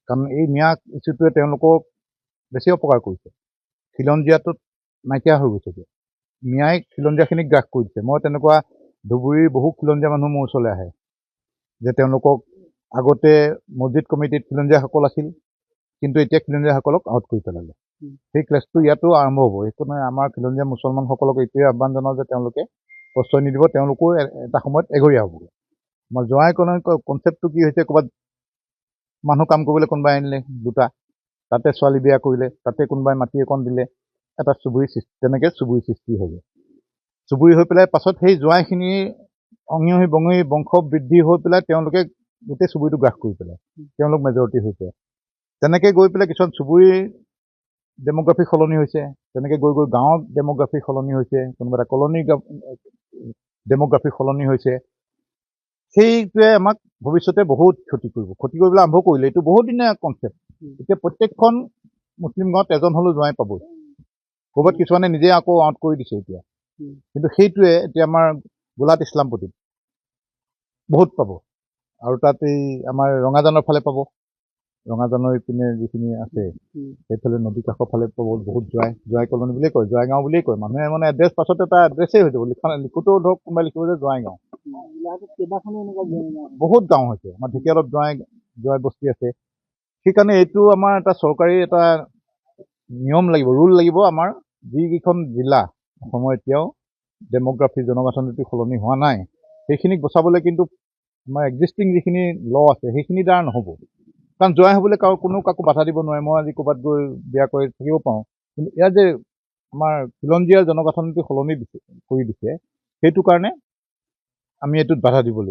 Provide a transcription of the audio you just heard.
কাৰণ এই মিয়া ইছ্যুটোৱে তেওঁলোকক বেছি অপকাৰ কৰিছে। খিলঞ্জীয়াটোত নাইকিয়া হৈ গৈছেগৈ। মিয়াই খিলঞ্জীয়াখিনিক গ্ৰাস কৰি দিছে। মই তেনেকুৱা ধুবুৰীৰ বহু খিলঞ্জীয়া মানুহ মোৰ ওচৰলৈ আহে যে তেওঁলোকক আগতে মছজিদ কমিটিত খিলঞ্জীয়াসকল আছিল, কিন্তু এতিয়া খিলঞ্জীয়াসকলক আউট কৰি পেলালে। সেই ক্লেছটো ইয়াতো আৰম্ভ হ'ব। সেইকাৰণে আমাৰ খিলঞ্জীয়া মুছলমানসকলক এইটোৱে আহ্বান জনাওঁ যে তেওঁলোকে প্ৰশ্ৰয় নিদিব, তেওঁলোকো এটা সময়ত এঘৰীয়া হ'বগৈ। আমাৰ জোৱাই কনচেপ্টটো কি হৈছে, ক'ৰবাত মানুহ কাম কৰিবলৈ কোনোবাই আনিলে দুটা, তাতে ছোৱালী বিয়া কৰিলে, তাতে কোনোবাই মাটি অকণ দিলে, এটা চুবুৰী সৃষ্টি, তেনেকৈ চুবুৰী সৃষ্টি হ'ব। চুবুৰী হৈ পেলাই পাছত সেই জোৱাইখিনি অঙি বঙি বংশ বৃদ্ধি হৈ পেলাই তেওঁলোকে গোটেই চুবুৰীটো গ্ৰাস কৰি পেলাই, তেওঁলোক মেজৰিটি হৈছে। তেনেকৈ গৈ পেলাই কিছুমান চুবুৰীৰ ডেম'গ্ৰাফি সলনি হৈছে, তেনেকৈ গৈ গৈ গাঁৱৰ ডেম'গ্ৰাফি সলনি হৈছে, কোনোবা এটা কলনীৰ ডেম'গ্ৰাফি সলনি হৈছে। সেইটোৱে আমাক ভৱিষ্যতে বহুত ক্ষতি কৰিব, ক্ষতি কৰিবলৈ আৰম্ভ কৰিলে। এইটো বহুত দিনীয়া কনচেপ্ট। এতিয়া প্ৰত্যেকখন মুছলিম গাঁৱত এজন হ'লেও জোৱাই পাবই। ক'ৰবাত কিছুমানে নিজে আকৌ আউট কৰি দিছে এতিয়া, কিন্তু সেইটোৱে এতিয়া আমাৰ গোলাট ইছলামপট্টিত বহুত পাব। আৰু তাত এই আমাৰ ৰঙাজানৰ ফালে পাব, ৰঙাজানৰ ইপিনে যিখিনি আছে সেইফালে নদী কাষৰ ফালে পাব বহুত জোৱাই কলনী বুলিয়ে কয়, জোৱাই গাঁও বুলিয়ে কয়। মানুহে মানে এড্ৰেছ পাছত এটা এড্ৰেছেই হৈ যাব, লিখোতেও ধৰক কোনোবাই লিখিব যে জোৱাই গাঁও। বহুত গাঁও হৈছে, আমাৰ ঢেকীয়ালত জোৱাই বস্তি আছে। সেইকাৰণে এইটো আমাৰ এটা চৰকাৰী এটা নিয়ম লাগিব, ৰুল লাগিব। আমাৰ যিকেইখন জিলা অসমৰ এতিয়াও ডেম'গ্ৰাফি জনগাঁথনিটো সলনি হোৱা নাই, সেইখিনিক বচাবলৈ কিন্তু আমাৰ এক্সিষ্টিং যিখিনি ল আছে সেইখিনিৰ দ্বাৰা নহ'ব। কাৰণ জোৱাই হ'বলৈ কোনো কাকো বাধা দিব নোৱাৰে। মই আজি ক'ৰবাত গৈ বিয়া কৰি থাকিব পাৰোঁ, কিন্তু ইয়াৰ যে আমাৰ খিলঞ্জীয়া জনগাঁথনিটো সলনি কৰি দিছে, সেইটো কাৰণে আমি এইটোত বাধা দিব লাগিব।